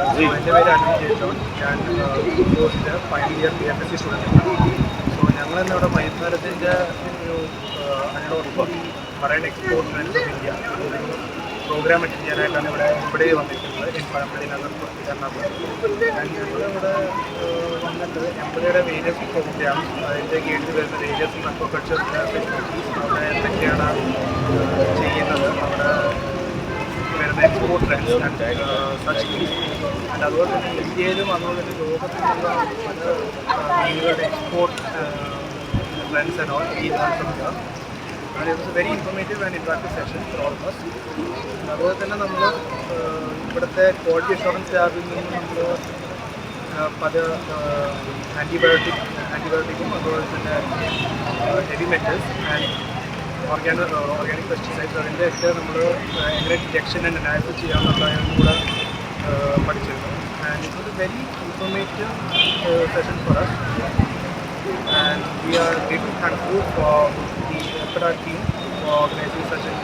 എൻ്റെ പേര് അരുൺ ജേസൺ. ഞാൻ കോഴ്സിൻ്റെ ഫൈനൽ ഇയർ BFSc സ്റ്റുഡൻ്റാണ്. സോ ഞങ്ങളിന്ന് ഇവിടെ മൈതാനത്തിൻ്റെ ഒരു അതിനോടൊപ്പം marine export trends of India ഒരു പ്രോഗ്രാം അറ്റൻഡ് ചെയ്യാനായിട്ടാണ് ഇവിടെ വന്നിരിക്കുന്നത്. എംപ്ലോയ്മെൻറ്റിനകർ എറണാകുളം. ഞങ്ങളിവിടെ വന്നിട്ട് എംപ്ലോയുടെ വേരിയസ് പ്രോഗ്രാംസ് അതിൻ്റെ കീഴിൽ വരുന്ന വേരിയസ് അക്വാകൾച്ചർ ഫെസിലിറ്റീസ് അവിടെ എന്തൊക്കെയാണ് ചെയ്യുന്നത്, അവിടെ വരുന്ന export trends and such things. And അതുപോലെ തന്നെ ഇന്ത്യയിലും അതുപോലെ തന്നെ ലോകത്തിലുള്ള പല മീനുകളുടെ എക്സ്പോർട്ട് ട്രെൻഡ്സ് ആൻഡ് ഓൾ ഈ നടത്തുന്നത്. And it was a very informative and interactive session for all of us. അതുപോലെ തന്നെ നമ്മൾ ഇവിടുത്തെ ക്വാളിറ്റി അഷുറൻസ് സ്റ്റാഫിൽ നിന്ന് നമ്മൾ പല ആൻറ്റിബയോട്ടിക്കും അതുപോലെ തന്നെ heavy metals and organic pesticides അതിൻ്റെയൊക്കെ നമ്മൾ എങ്ങനെ ഡിറ്റക്ഷൻ ആൻഡ് അനാലിസിസ് ചെയ്യാമെന്നുള്ളതും കൂടെ പഠിച്ചിരുന്നു. And it was a very informative session for us. And we are grateful thankful for the EPDA team for organizing such an